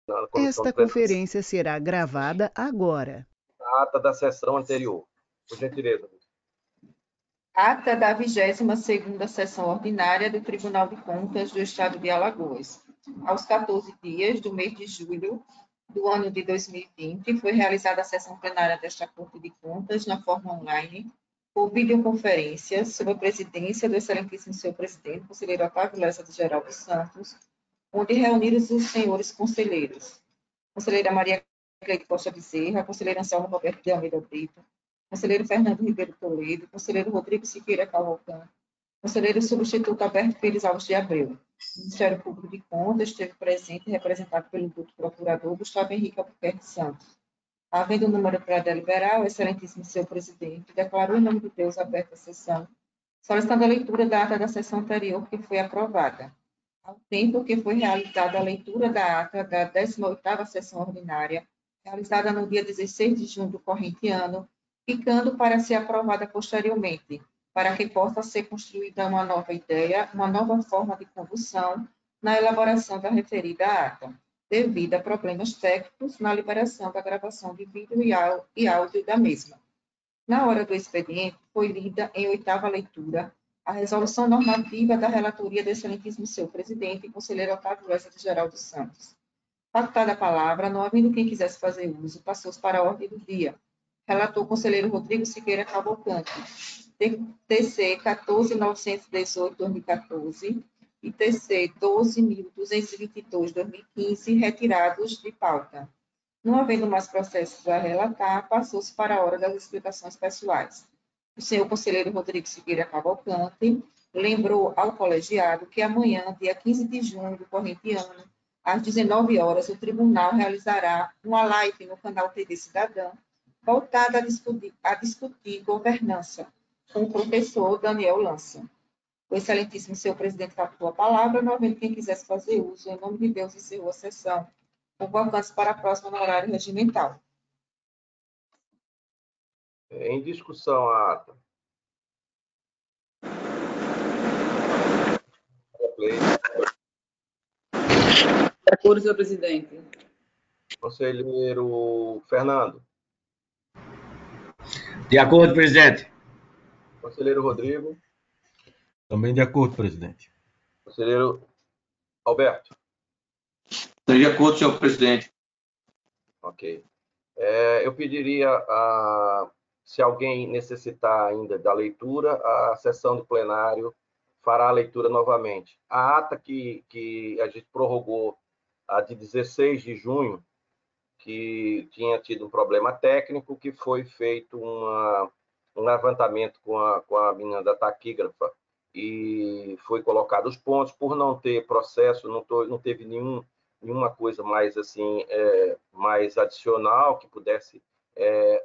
na comissão Esta de plenário. conferência será gravada agora. A ata da sessão anterior. Por gentileza. Ata da 22ª sessão ordinária do Tribunal de Contas do Estado de Alagoas. Aos 14 dias do mês de julho do ano de 2020, foi realizada a sessão plenária desta Corte de Contas na forma online, por videoconferência, sob a presidência do excelentíssimo senhor presidente, conselheiro Otávio Lessa de Geraldo Santos, onde reuniram os senhores conselheiros. Conselheira Maria Cleide Costa Bezerra, conselheiro Anselmo Roberto de Almeida Brito, conselheiro Fernando Ribeiro Toledo, conselheiro Rodrigo Siqueira Cavalcante, conselheiro substituto Alberto Pires Alves de Abreu. O Ministério Público de Contas esteve presente e representado pelo doutor procurador Gustavo Henrique Albuquerque Santos. Havendo o número para deliberar, o excelentíssimo senhor presidente declarou em nome de Deus aberta a sessão, solicitando a leitura da ata da sessão anterior que foi aprovada. Ao tempo que foi realizada a leitura da ata da 18ª sessão ordinária, realizada no dia 16 de junho do corrente ano, ficando para ser aprovada posteriormente, para que possa ser construída uma nova ideia, uma nova forma de condução na elaboração da referida ata, devido a problemas técnicos na liberação da gravação de vídeo e áudio da mesma. Na hora do expediente, foi lida em 8ª leitura a resolução normativa da relatoria do excelentíssimo senhor presidente e conselheiro Otávio Lessa de Geraldo Santos. Facultada a palavra, não havendo quem quisesse fazer uso, passou-se para a ordem do dia. Relator o conselheiro Rodrigo Siqueira Cavalcante, TC 14.918/2014 e TC 12.222/2015, retirados de pauta. Não havendo mais processos a relatar, passou-se para a hora das explicações pessoais. O senhor conselheiro Rodrigo Siqueira Cavalcante lembrou ao colegiado que amanhã, dia 15 de junho do corrente ano, às 19 horas, o tribunal realizará uma live no canal TV Cidadã, voltada a discutir governança, com o professor Daniel Lança. O excelentíssimo senhor presidente captou a palavra, não havendo quem quisesse fazer uso, em nome de Deus, encerrou a sessão, convocando-se para a próxima no horário regimental. Em discussão a ata. De acordo, senhor presidente. Conselheiro Fernando. De acordo, presidente. Conselheiro Rodrigo. Também de acordo, presidente. Conselheiro Alberto. De acordo, senhor presidente. Ok. Eu pediria, se alguém necessitar ainda da leitura, a sessão do plenário fará a leitura novamente. A ata que a gente prorrogou, a de 16 de junho, que tinha tido um problema técnico, que foi feito um levantamento com a menina da taquígrafa e foi colocado os pontos. Por não ter processo, não teve nenhuma coisa mais assim, mais adicional que pudesse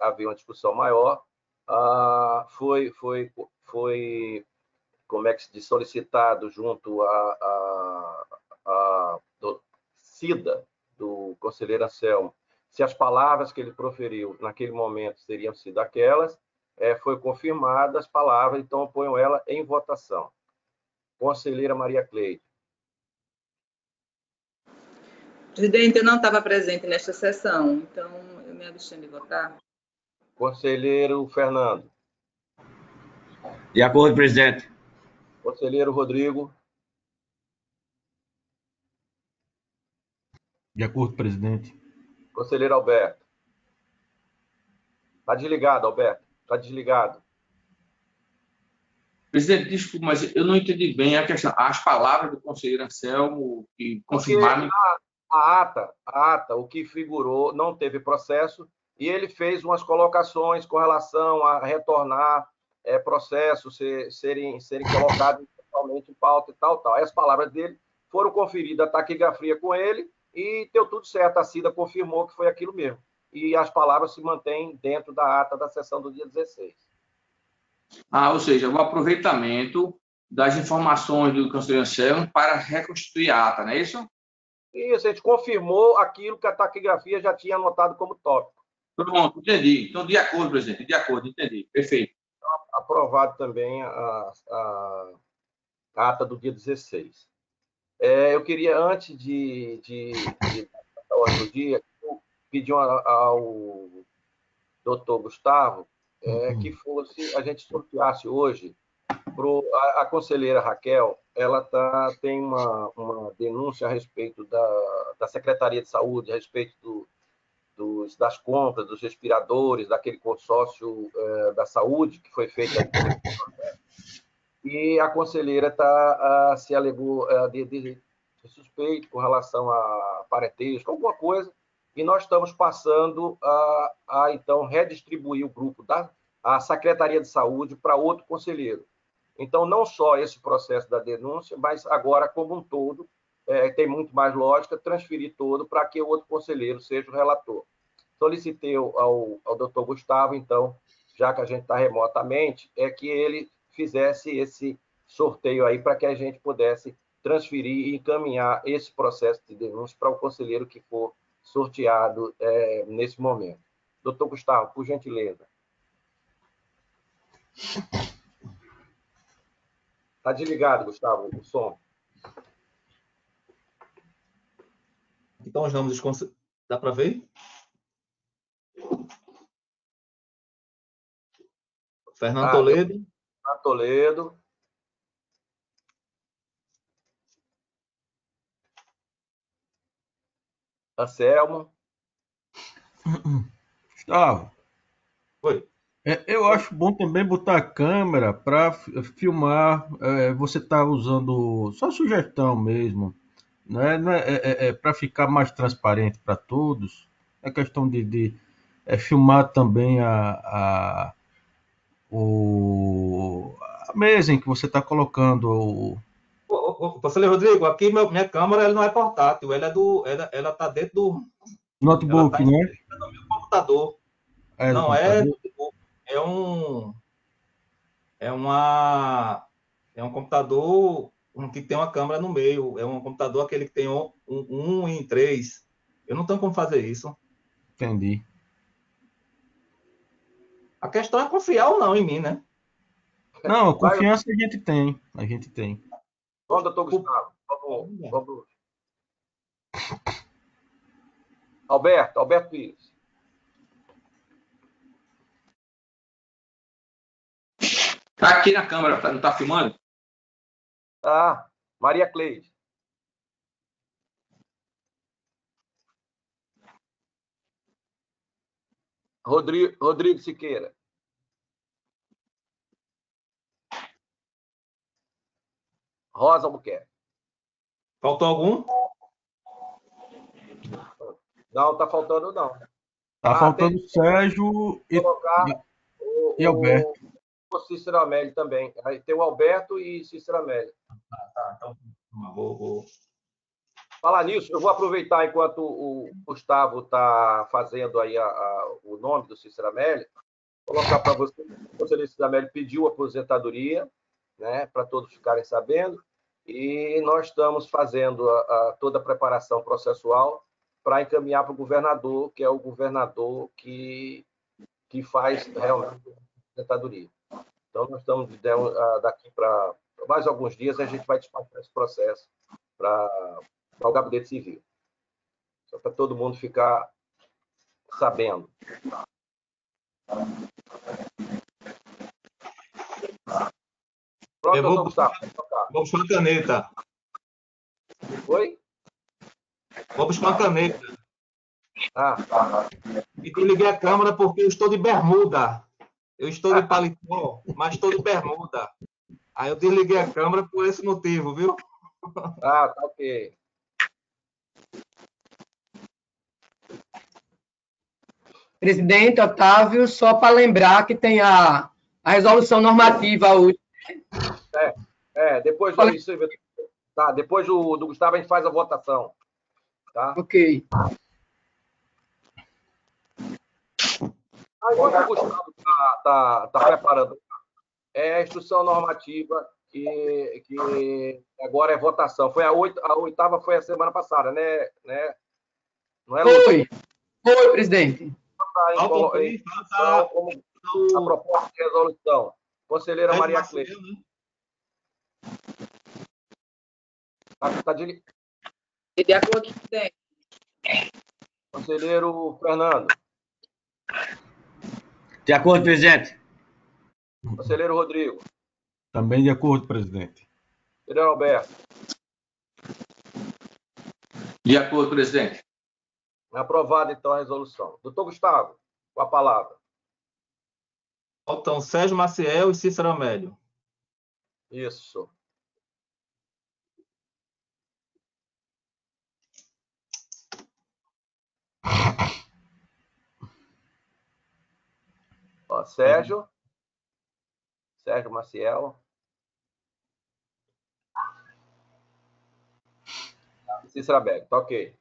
haver uma discussão maior. Foi como é que se diz, solicitado junto do CIDA, do conselheiro Anselmo, se as palavras que ele proferiu naquele momento teriam sido aquelas. Foi confirmada as palavras, então eu ponho ela em votação. Conselheira Maria Cleide. Presidente, eu não estava presente nesta sessão, então eu me abstenho de votar. Conselheiro Fernando. De acordo, presidente. Conselheiro Rodrigo. De acordo, presidente. Conselheiro Alberto. Está desligado, Alberto. Está desligado. Presidente, desculpa, mas eu não entendi bem a questão. As palavras do conselheiro Anselmo que confirmaram. A ata, o que figurou, não teve processo, e ele fez umas colocações com relação a retornar processos serem colocados totalmente em pauta e tal. As palavras dele foram conferidas a taquigrafia com ele e deu tudo certo. A CIDA confirmou que foi aquilo mesmo. E as palavras se mantêm dentro da ata da sessão do dia 16. Ou seja, o aproveitamento das informações do conselheiro Anselmo para reconstituir a ata, não é isso? Isso, a gente confirmou aquilo que a taquigrafia já tinha anotado como tópico. Pronto, entendi. Então, de acordo, presidente, de acordo, entendi. Perfeito. Aprovado também a ata do dia 16. Eu queria, antes de ordem do dia, eu pedi ao doutor Gustavo que a gente sorteasse hoje a conselheira Raquel. Ela tem uma denúncia a respeito da Secretaria de Saúde, a respeito das compras, dos respiradores, daquele consórcio da saúde que foi feito e a conselheira se alegou de suspeito com relação a parentesco, alguma coisa, e nós estamos passando então, redistribuir o grupo da Secretaria de Saúde para outro conselheiro. Então, não só esse processo da denúncia, mas agora, como um todo, tem muito mais lógica transferir todo para que o outro conselheiro seja o relator. Solicitei ao doutor Gustavo, então, já que a gente está remotamente, que ele fizesse esse sorteio aí para que a gente pudesse transferir e encaminhar esse processo de denúncia para o conselheiro que for sorteado nesse momento. Doutor Gustavo, por gentileza. Está desligado, Gustavo, o som. Então, os nomes dos conselheiros. Dá para ver? Fernando Toledo. Fernando Toledo. Anselmo. Gustavo. Oi. Eu acho bom também botar a câmera para filmar. Você está usando só sugestão mesmo, né? Para ficar mais transparente para todos. É questão de filmar também a mesa em que você está colocando Conselheiro Rodrigo, aqui minha câmera ela não é portátil, ela está dentro do notebook, né? No meu computador. Não é notebook, é um computador que tem uma câmera no meio, é um computador aquele que tem um em 3. Eu não tenho como fazer isso. Entendi. A questão é confiar ou não em mim, né? Não, confiança a gente tem. A gente tem. Bom, doutor Gustavo, vamos. Alberto Pires. Está aqui na câmera, não está filmando? Maria Cleide. Rodrigo Siqueira. Rosa Albuquerque. Faltou algum? Não, está faltando não. Está faltando Sérgio e Alberto. O Cícero Amelio também. Aí tem o Alberto e Cícero Amelio. Então vou. Falar nisso, eu vou aproveitar enquanto o Gustavo está fazendo aí o nome do Cícero Amelio, colocar para você. O conselheiro Cícero Amelio pediu aposentadoria, né, para todos ficarem sabendo, e nós estamos fazendo toda a preparação processual para encaminhar para o governador, que é o governador que faz realmente a aposentadoria. Então, nós estamos daqui para mais alguns dias, a gente vai despachar esse processo para o Gabinete Civil. Só para todo mundo ficar sabendo. Pronto, doutor Gustavo. Vou buscar uma caneta. Oi? Vou buscar uma caneta. E desliguei a câmera porque eu estou de bermuda. Eu estou de paletó, mas estou de bermuda. Aí eu desliguei a câmera por esse motivo, viu? Tá ok. Presidente Otávio, só para lembrar que tem a resolução normativa hoje. Depois depois do Gustavo a gente faz a votação. Tá? Ok. Enquanto o Gustavo está preparando, a instrução normativa que agora é votação. Foi a oitava foi a semana passada, né? Não é, Foi, presidente. Como a proposta de resolução. Conselheira Maria Cleide. Está de acordo, presidente. Conselheiro Fernando. De acordo, presidente. Conselheiro Rodrigo. Também de acordo, presidente. Conselheiro Alberto. De acordo, presidente. Aprovada, então, a resolução. Doutor Gustavo, com a palavra. Faltam Sérgio Maciel e Cícero Amélio. Isso. Ó, Sérgio Maciel. Cícero Amélio, tá ok.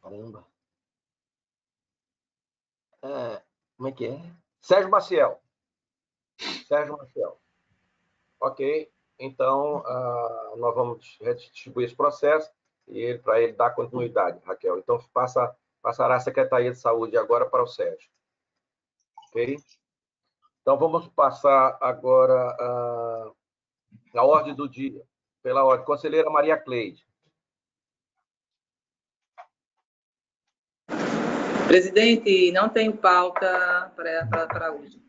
Caramba. Como é que é? Sérgio Maciel. Ok. Então, nós vamos redistribuir esse processo para ele dar continuidade, Raquel. Então, passará a Secretaria de Saúde agora para o Sérgio. Ok? Então, vamos passar agora a ordem do dia. Pela ordem. Conselheira Maria Cleide. Presidente, não tenho pauta para hoje.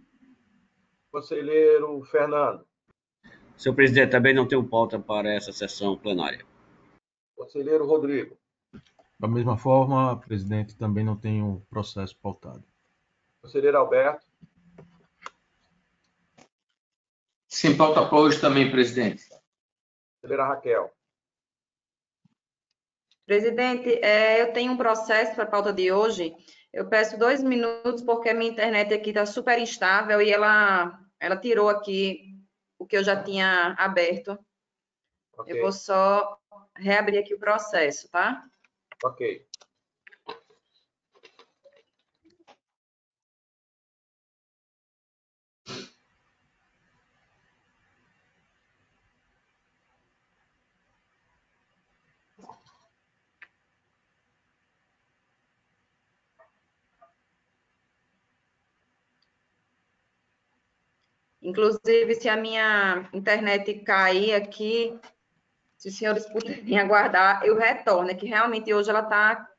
Conselheiro Fernando. Senhor presidente, também não tenho pauta para essa sessão plenária. Conselheiro Rodrigo. Da mesma forma, presidente, também não tenho processo pautado. Conselheiro Alberto. Sem pauta para hoje também, presidente. Conselheira Raquel. Presidente, eu tenho um processo para a pauta de hoje. Eu peço 2 minutos, porque a minha internet aqui está super instável e ela tirou aqui o que eu já tinha aberto. Okay. Eu vou só reabrir aqui o processo, tá? Ok. Inclusive, se a minha internet cair aqui, se os senhores puderem aguardar, eu retorno, é que realmente hoje ela está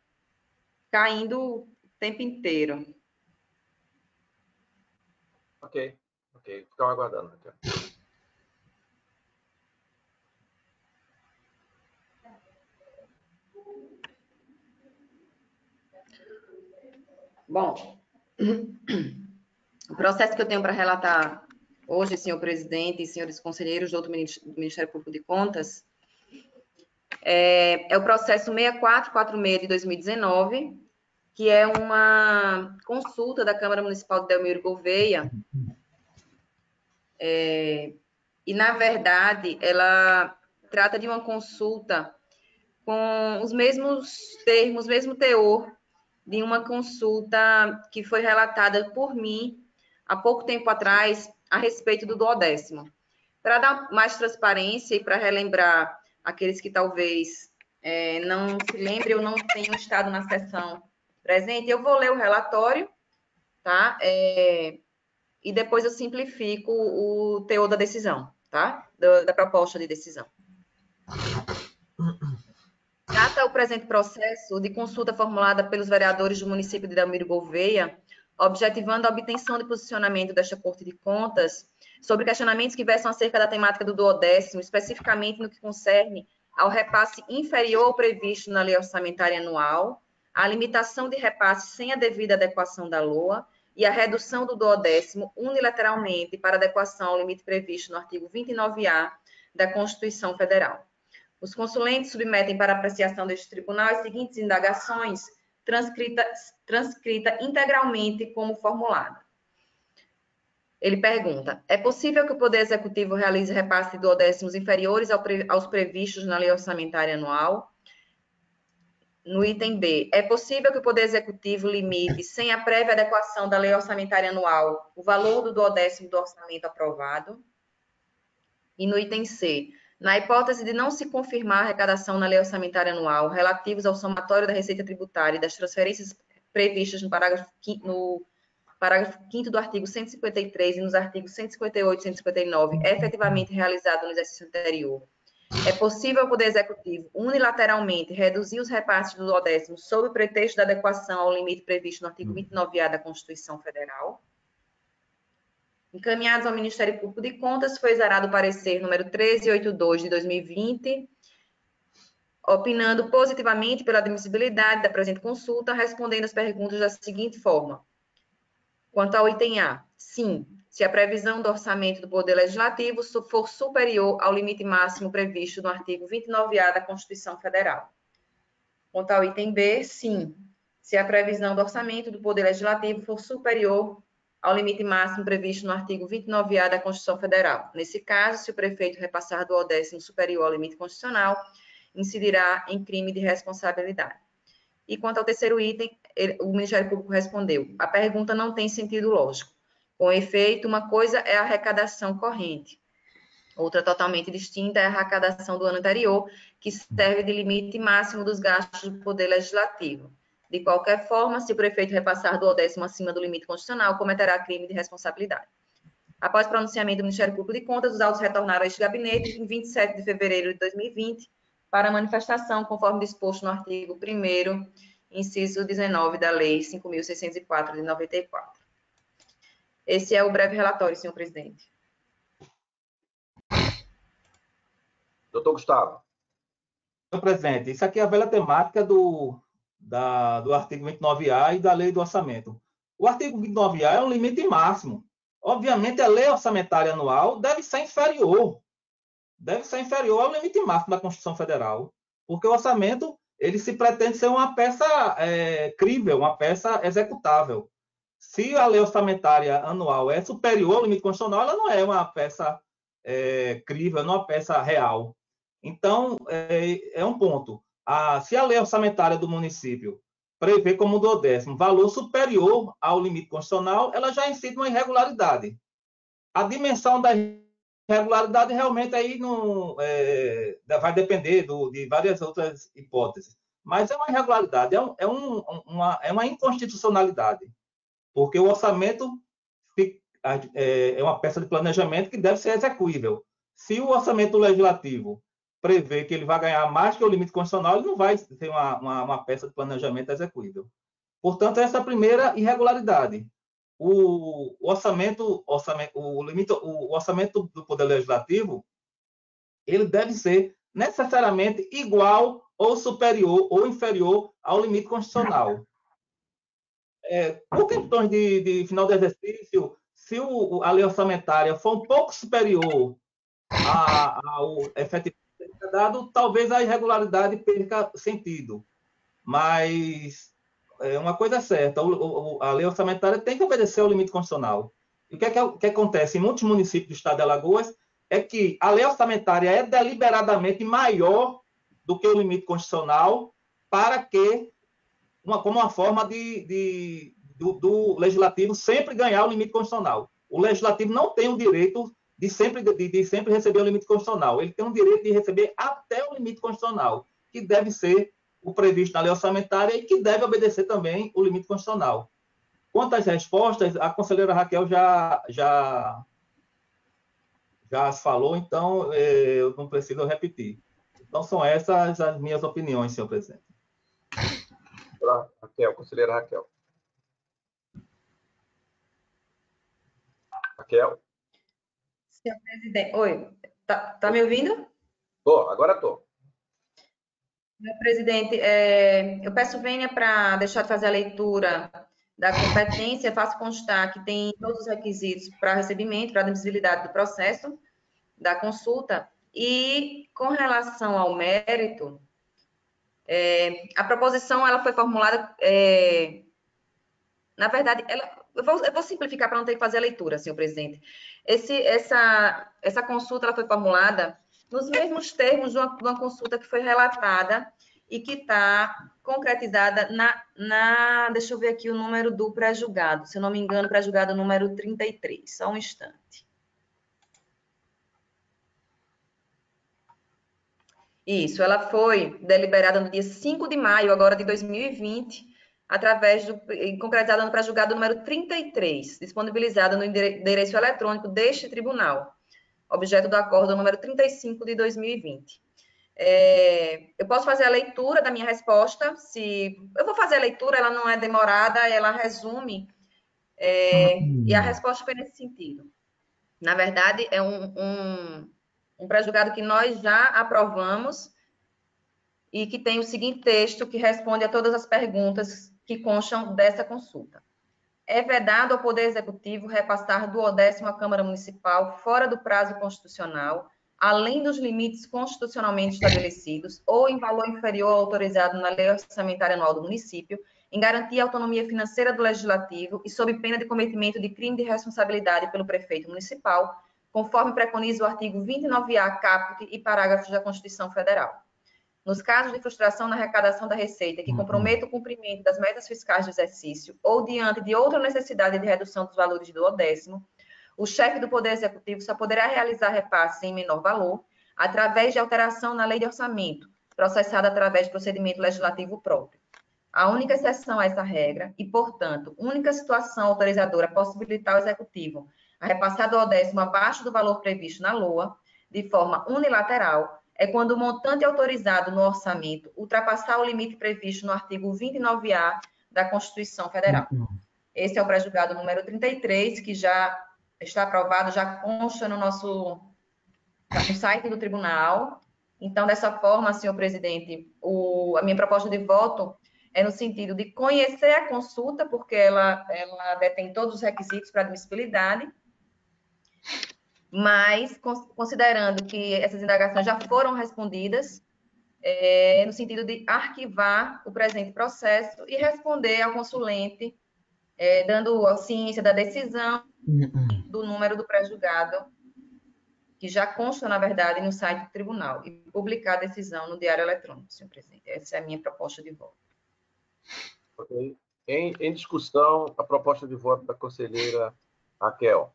caindo o tempo inteiro. Ok. Ficam aguardando. Bom, o processo que eu tenho para relatar hoje, senhor presidente e senhores conselheiros do Ministério Público de Contas, é o processo 6446 de 2019, que é uma consulta da Câmara Municipal de Delmiro Gouveia, e, na verdade, ela trata de uma consulta com os mesmos termos, mesmo teor, de uma consulta que foi relatada por mim há pouco tempo atrás a respeito do duodécimo. Para dar mais transparência e para relembrar aqueles que talvez não se lembrem ou não tenham estado na sessão presente, eu vou ler o relatório, tá? E depois eu simplifico o teor da decisão, tá? Da proposta de decisão. Trata o presente processo de consulta formulada pelos vereadores do município de Delmiro Gouveia, objetivando a obtenção de posicionamento desta Corte de Contas sobre questionamentos que versam acerca da temática do duodécimo, especificamente no que concerne ao repasse inferior ao previsto na lei orçamentária anual, a limitação de repasse sem a devida adequação da LOA e a redução do duodécimo unilateralmente para adequação ao limite previsto no artigo 29A da Constituição Federal. Os consulentes submetem para apreciação deste tribunal as seguintes indagações, transcrita integralmente como formulada. Ele pergunta: é possível que o Poder Executivo realize repasse de duodécimos inferiores aos previstos na lei orçamentária anual? No item B, é possível que o Poder Executivo limite, sem a prévia adequação da lei orçamentária anual, o valor do duodécimo do orçamento aprovado? E no item C, na hipótese de não se confirmar a arrecadação na lei orçamentária anual relativos ao somatório da receita tributária e das transferências previstas no parágrafo 5º do artigo 153 e nos artigos 158 e 159, efetivamente realizado no exercício anterior, é possível ao Poder Executivo unilateralmente reduzir os repasses do duodécimo sob o pretexto da adequação ao limite previsto no artigo 29A da Constituição Federal? Encaminhados ao Ministério Público de Contas, foi exarado o parecer número 1382 de 2020, opinando positivamente pela admissibilidade da presente consulta, respondendo as perguntas da seguinte forma. Quanto ao item A, sim, se a previsão do orçamento do Poder Legislativo for superior ao limite máximo previsto no artigo 29A da Constituição Federal. Quanto ao item B, sim, se a previsão do orçamento do Poder Legislativo for superior ao limite máximo previsto no artigo 29A da Constituição Federal. Nesse caso, se o prefeito repassar do duodécimo superior ao limite constitucional, incidirá em crime de responsabilidade. E quanto ao terceiro item, o Ministério Público respondeu: a pergunta não tem sentido lógico. Com efeito, uma coisa é a arrecadação corrente, outra totalmente distinta é a arrecadação do ano anterior, que serve de limite máximo dos gastos do Poder Legislativo. De qualquer forma, se o prefeito repassar do duodécimo acima do limite constitucional, cometerá crime de responsabilidade. Após pronunciamento do Ministério Público de Contas, os autos retornaram a este gabinete em 27 de fevereiro de 2020 para manifestação, conforme disposto no artigo 1º, inciso 19 da Lei 5.604 de 94. Esse é o breve relatório, senhor presidente. Doutor Gustavo. Senhor presidente, isso aqui é a velha temática do artigo 29A e da lei do orçamento. O artigo 29A é um limite máximo. Obviamente, a lei orçamentária anual deve ser inferior ao limite máximo da Constituição Federal, porque o orçamento ele se pretende ser uma peça crível, uma peça executável. Se a lei orçamentária anual é superior ao limite constitucional, ela não é uma peça crível, não é uma peça real. Então, é um ponto. Se a lei orçamentária do município prevê como duodécimo valor superior ao limite constitucional, ela já incide uma irregularidade. A dimensão da irregularidade realmente aí não, vai depender de várias outras hipóteses. Mas é uma irregularidade, é uma inconstitucionalidade, porque o orçamento é uma peça de planejamento que deve ser execuível. Se o orçamento legislativo prevê que ele vai ganhar mais que o limite constitucional, ele não vai ter uma peça de planejamento execuível. Portanto, essa é a primeira irregularidade. O orçamento do Poder Legislativo, ele deve ser necessariamente igual ou superior ou inferior ao limite constitucional. Por questões de final de exercício, se a lei orçamentária for um pouco superior ao efetivo dado, talvez a irregularidade perca sentido. Mas uma coisa é certa, a lei orçamentária tem que obedecer ao limite constitucional. E o que acontece em muitos municípios do estado de Alagoas é que a lei orçamentária é deliberadamente maior do que o limite constitucional para que, como uma forma do legislativo sempre ganhar o limite constitucional. O legislativo não tem o direito de sempre receber o limite constitucional. Ele tem o direito de receber até o limite constitucional, que deve ser o previsto na lei orçamentária e que deve obedecer também o limite constitucional. Quanto às respostas, a conselheira Raquel já falou, então eu não preciso repetir. Então, são essas as minhas opiniões, senhor presidente. Raquel, conselheira Raquel. Raquel? Senhor presidente, oi, tá me ouvindo? Agora estou. Senhor presidente, eu peço vênia para deixar de fazer a leitura da competência, faço constar que tem todos os requisitos para recebimento, para admissibilidade do processo, da consulta, e com relação ao mérito, a proposição ela foi formulada, na verdade, eu vou simplificar para não ter que fazer a leitura, senhor presidente. Essa consulta ela foi formulada nos mesmos termos de uma consulta que foi relatada e que está concretizada deixa eu ver aqui o número do pré-julgado, se eu não me engano, pré-julgado número 33, só um instante. Isso, ela foi deliberada no dia 5 de maio, agora de 2020, concretizada no pré-julgado número 33, disponibilizada no endereço eletrônico deste tribunal, objeto do acordo número 35 de 2020. Eu posso fazer a leitura da minha resposta, eu vou fazer a leitura, ela não é demorada, ela resume, e a resposta foi nesse sentido. Na verdade, é um pré-julgado que nós já aprovamos e que tem o seguinte texto que responde a todas as perguntas que constam dessa consulta. É vedado ao Poder Executivo repassar do 10º à Câmara Municipal, fora do prazo constitucional, além dos limites constitucionalmente estabelecidos, ou em valor inferior ao autorizado na Lei Orçamentária Anual do Município, em garantia à autonomia financeira do Legislativo e sob pena de cometimento de crime de responsabilidade pelo prefeito municipal, conforme preconiza o artigo 29-A, caput e parágrafos da Constituição Federal. Nos casos de frustração na arrecadação da receita que comprometa o cumprimento das metas fiscais do exercício ou diante de outra necessidade de redução dos valores do 10º, o chefe do Poder Executivo só poderá realizar repasse em menor valor através de alteração na lei de orçamento, processada através de procedimento legislativo próprio. A única exceção a essa regra e, portanto, única situação autorizadora a possibilitar ao Executivo a repassar do 10º abaixo do valor previsto na LOA, de forma unilateral, é quando o montante autorizado no orçamento ultrapassar o limite previsto no artigo 29-A da Constituição Federal. Esse é o pré-julgado número 33, que já está aprovado, já consta no site do tribunal. Então, dessa forma, senhor presidente, a minha proposta de voto é no sentido de conhecer a consulta, porque ela detém todos os requisitos para admissibilidade, mas considerando que essas indagações já foram respondidas, no sentido de arquivar o presente processo e responder ao consulente, dando a ciência da decisão do número do pré-julgado, que já consta, na verdade, no site do tribunal, e publicar a decisão no Diário Eletrônico, senhor presidente. Essa é a minha proposta de voto. Okay. Em discussão, a proposta de voto da conselheira Raquel.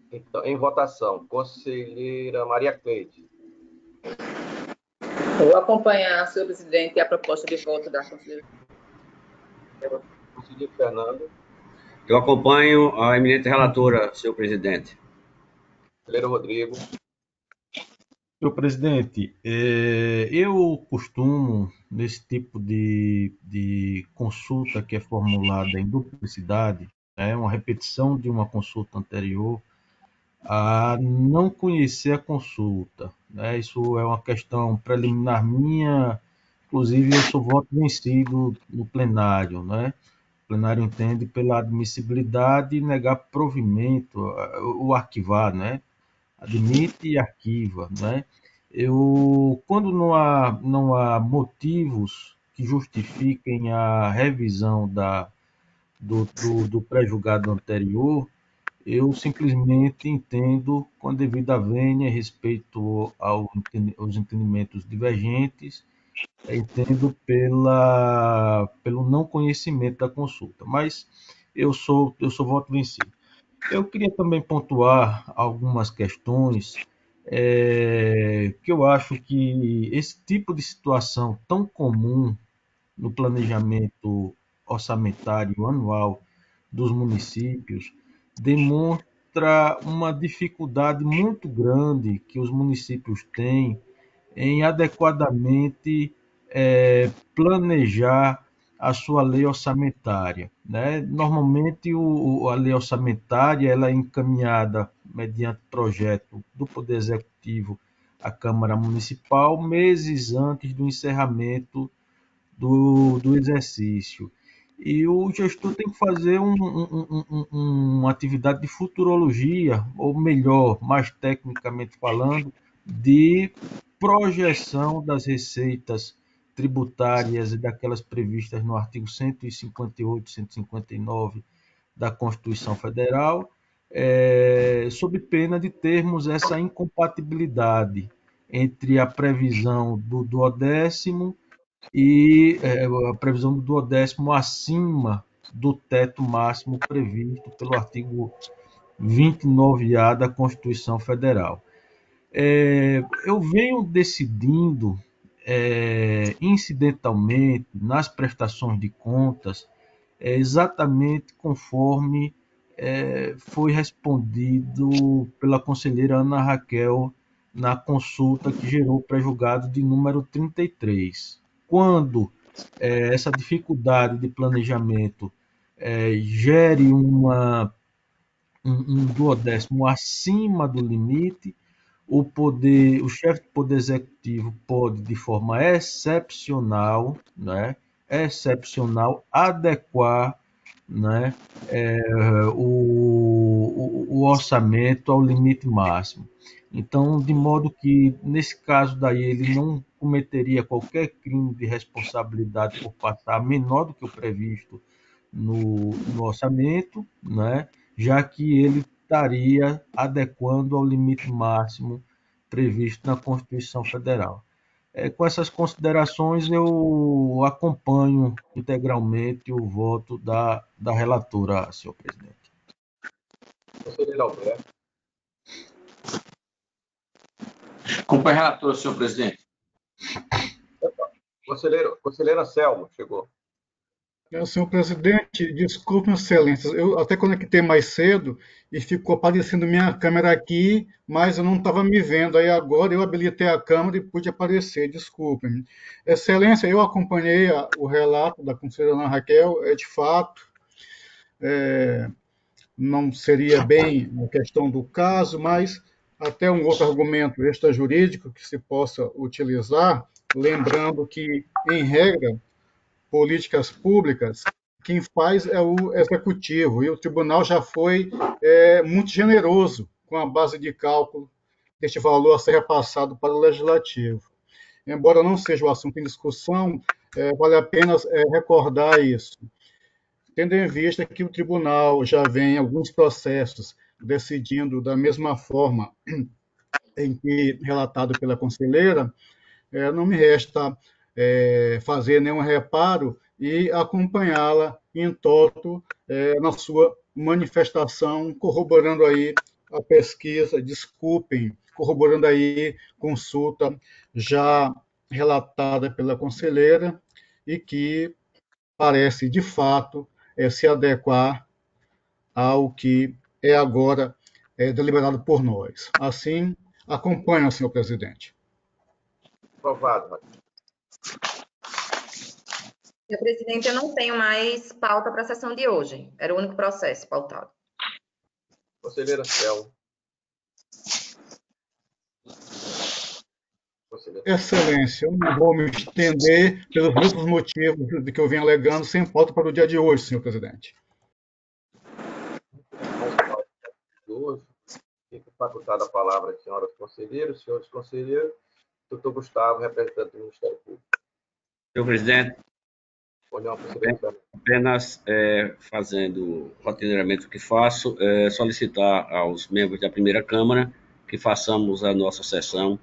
Então, em votação, conselheira Maria Cleide. Vou acompanhar, senhor presidente, a proposta de voto da conselheira. Conselheiro Fernando. Eu acompanho a eminente relatora, senhor presidente. Conselheiro Rodrigo. Senhor presidente, eu costumo, nesse tipo de consulta que é formulada em duplicidade, uma repetição de uma consulta anterior, a não conhecer a consulta. Isso é uma questão preliminar minha, inclusive eu sou voto vencido no plenário. O plenário entende pela admissibilidade e negar provimento, o arquivar, admite e arquiva. Quando não há motivos que justifiquem a revisão do pré-julgado anterior, eu simplesmente entendo com a devida vênia, respeito aos entendimentos divergentes, entendo pelo não conhecimento da consulta, mas eu sou voto vencido. Eu queria também pontuar algumas questões que eu acho que esse tipo de situação tão comum no planejamento orçamentário anual dos municípios demonstra uma dificuldade muito grande que os municípios têm em adequadamente planejar a sua lei orçamentária. Normalmente, a lei orçamentária ela é encaminhada mediante projeto do Poder Executivo à Câmara Municipal meses antes do encerramento do exercício. E o gestor tem que fazer uma atividade de futurologia, ou melhor, mais tecnicamente falando, de projeção das receitas tributárias e daquelas previstas no artigo 158, 159 da Constituição Federal, sob pena de termos essa incompatibilidade entre a previsão do duodécimo e a previsão do duodécimo acima do teto máximo previsto pelo artigo 29A da Constituição Federal. Eu venho decidindo, incidentalmente, nas prestações de contas, exatamente conforme foi respondido pela conselheira Ana Raquel na consulta que gerou o pré-julgado de número 33. Quando essa dificuldade de planejamento gere um duodécimo acima do limite, o chefe do Poder Executivo pode, de forma excepcional, né, adequar, né, o orçamento ao limite máximo. Então, de modo que, nesse caso daí, ele não cometeria qualquer crime de responsabilidade por passar menor do que o previsto no orçamento, né, já que ele estaria adequando ao limite máximo previsto na Constituição Federal. Com essas considerações, eu acompanho integralmente o voto da relatora, senhor presidente. Conselheiro Alberto. Acompanho a relatora, senhor presidente. Conselheira Selma, chegou. Senhor presidente, desculpe, excelências, eu até conectei mais cedo e ficou aparecendo minha câmera aqui, mas eu não estava me vendo. Aí agora eu habilitei a câmera e pude aparecer, desculpem. Excelência, eu acompanhei o relato da conselheira Ana Raquel, de fato, não seria bem a questão do caso, mas até um outro argumento extrajurídico que se possa utilizar, lembrando que, em regra, políticas públicas, quem faz é o executivo, e o tribunal já foi muito generoso com a base de cálculo deste valor a ser repassado para o legislativo. Embora não seja o assunto em discussão, vale a pena recordar isso, tendo em vista que o tribunal já vem em alguns processos decidindo da mesma forma em que relatado pela conselheira, não me resta fazer nenhum reparo e acompanhá-la em toto na sua manifestação, corroborando aí a pesquisa, corroborando aí consulta já relatada pela conselheira e que parece, de fato, se adequar ao que é agora deliberado por nós. Assim, acompanho, senhor presidente. Aprovado. Senhor presidente, eu não tenho mais pauta para a sessão de hoje. Era o único processo pautado. Conselheira Selma. Excelência, eu não vou me estender pelos mesmos motivos de que eu venho alegando sem pauta para o dia de hoje, senhor presidente. Fica facultada a palavra às senhoras conselheiros, senhores conselheiros. Doutor Gustavo, representante do Ministério Público. Senhor presidente, apenas fazendo rotineiramente o que faço, solicitar aos membros da primeira Câmara que façamos a nossa sessão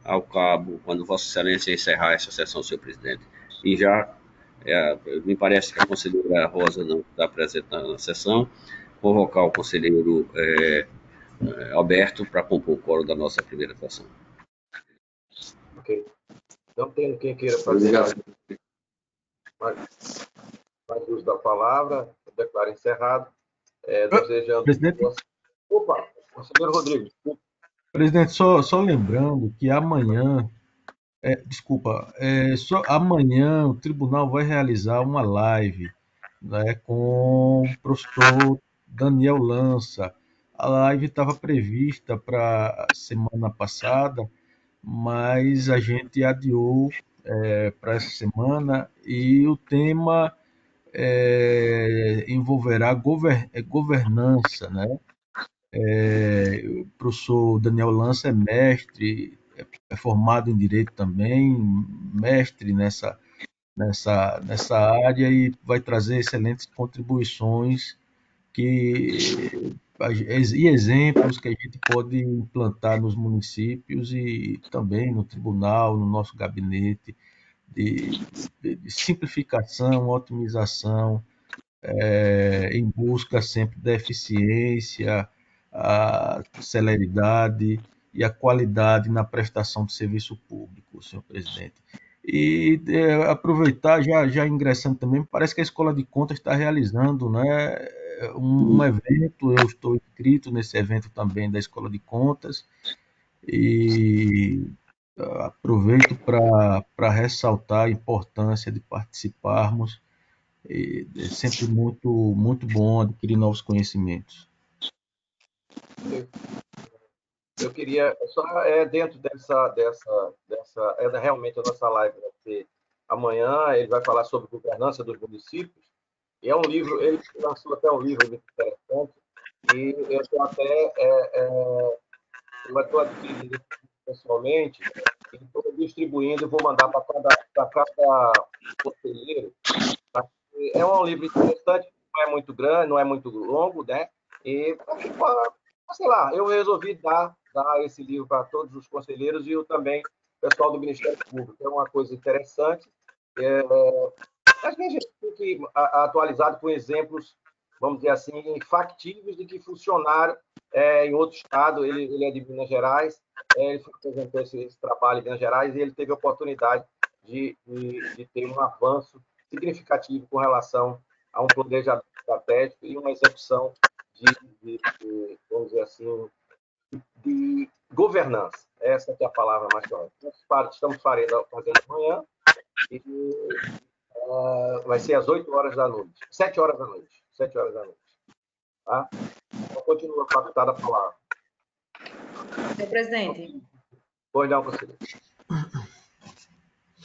ao cabo, quando Vossa Excelência encerrar essa sessão, senhor presidente. E já, me parece que a conselheira Rosa não está presente na sessão, convocar o conselheiro Alberto para compor o quórum da nossa primeira sessão. Ok. Não tem quem queira fazer mais uso da palavra, eu declaro encerrado. Desejando. Presidente. Opa, conselheiro Rodrigo. Presidente, só lembrando que amanhã, amanhã o tribunal vai realizar uma live, né, com o professor Daniel Lança. A live estava prevista para a semana passada, mas a gente adiou para essa semana e o tema envolverá governança, né? O professor Daniel Lança é mestre, é formado em Direito também, mestre nessa área e vai trazer excelentes contribuições e exemplos que a gente pode implantar nos municípios e também no tribunal, no nosso gabinete, de simplificação, otimização, em busca sempre da eficiência, a celeridade e a qualidade na prestação de serviço público, senhor presidente. E aproveitar, já ingressando também, parece que a Escola de Contas está realizando, né, um evento, eu estou inscrito nesse evento também da Escola de Contas, e aproveito para ressaltar a importância de participarmos. É sempre muito bom adquirir novos conhecimentos. Eu queria só dentro realmente a nossa live vai ser amanhã. Ele vai falar sobre governança dos municípios. E é um livro, ele lançou até um livro muito interessante. E eu estou até eu estou adquirindo pessoalmente, estou distribuindo e vou mandar para cada conselheiro. É um livro interessante, não é muito grande, não é muito longo, né? E, sei lá, eu resolvi dar esse livro para todos os conselheiros e também o pessoal do Ministério Público. É uma coisa interessante. Acho que a gente tem que atualizado com exemplos, vamos dizer assim, factíveis de que funcionaram em outro estado. Ele é de Minas Gerais, ele apresentou esse trabalho em Minas Gerais e ele teve a oportunidade de ter um avanço significativo com relação a um planejamento estratégico e uma execução vamos dizer assim, de governança. Essa que é a palavra mais correta. Estamos fazendo amanhã e vai ser às 8 horas da noite. 7 horas da noite. 7 horas da noite. Tá? Então, continua a captar a palavra. Senhor presidente. Pois não, conselheiro.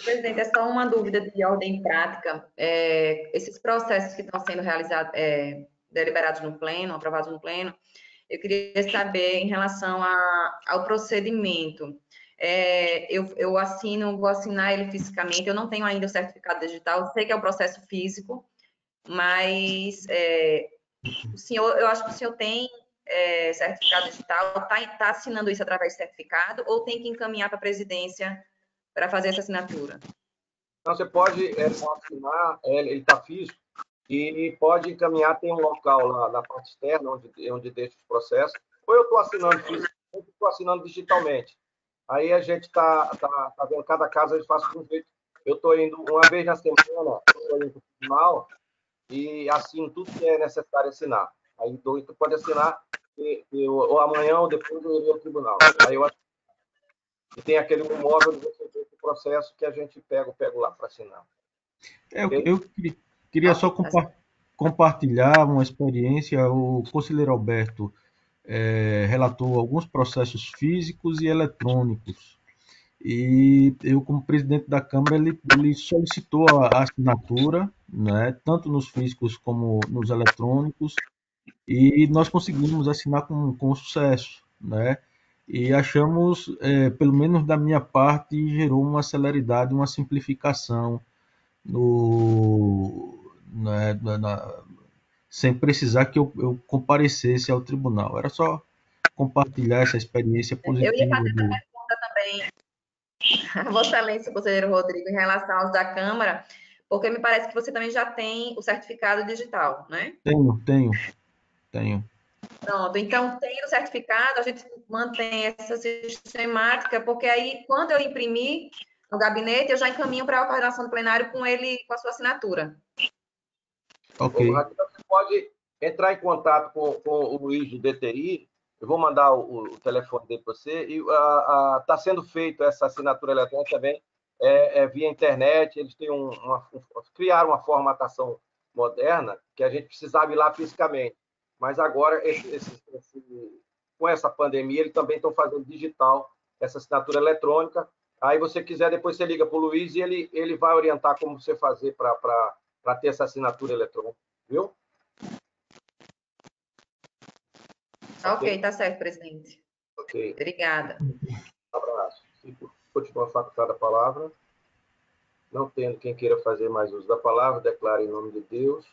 Presidente, é só uma dúvida de ordem prática. Esses processos que estão sendo realizados, deliberados no pleno, aprovados no pleno, eu queria saber em relação ao procedimento. Eu vou assinar ele fisicamente, eu não tenho ainda o certificado digital, sei que é o processo físico, mas eu acho que o senhor tem certificado digital, está assinando isso através de certificado, ou tem que encaminhar para a presidência para fazer essa assinatura? Então, você pode assinar, ele está físico, e pode encaminhar, tem um local lá na parte externa, onde deixa os processos, ou eu estou assinando fisicamente, ou estou assinando digitalmente. Aí a gente está vendo, cada caso a gente faz de um jeito. Eu estou indo uma vez na semana, estou indo para o tribunal e assino tudo que é necessário assinar. Aí tu pode assinar, ou amanhã ou depois eu iria ao tribunal. Aí eu acho que tem aquele móvel de você ver o processo que a gente pego lá para assinar. Eu queria só compartilhar uma experiência. O conselheiro Alberto relatou alguns processos físicos e eletrônicos. E eu, como presidente da Câmara, ele solicitou a assinatura, né, tanto nos físicos como nos eletrônicos, e nós conseguimos assinar com sucesso, né? E achamos, pelo menos da minha parte, gerou uma celeridade, uma simplificação sem precisar que eu comparecesse ao tribunal. Era só compartilhar essa experiência positiva. Eu ia fazer essa pergunta também a Vossa Excelência, conselheiro Rodrigo, em relação aos da Câmara, porque me parece que você também já tem o certificado digital, né? Tenho. Pronto, então, tendo o certificado, a gente mantém essa sistemática, porque aí, quando eu imprimir no gabinete, eu já encaminho para a coordenação do plenário com a sua assinatura. Ok. Você pode entrar em contato com o Luiz do DTI, eu vou mandar o telefone dele para você, e está sendo feita essa assinatura eletrônica também via internet. Eles têm criaram uma formatação moderna que a gente precisava ir lá fisicamente. Mas agora, com essa pandemia, eles também estão fazendo digital essa assinatura eletrônica. Aí você quiser, depois você liga para o Luiz e ele vai orientar como você fazer para ter essa assinatura eletrônica, viu? Ok, tá certo, presidente. Ok. Obrigada. Um abraço. Continua facultada a palavra. Não tendo quem queira fazer mais uso da palavra, declaro em nome de Deus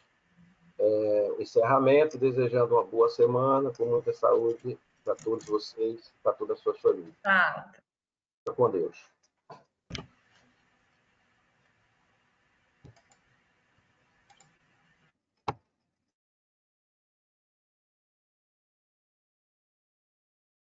o encerramento, desejando uma boa semana, com muita saúde para todos vocês, para todas as suas famílias. Tá. Fica com Deus.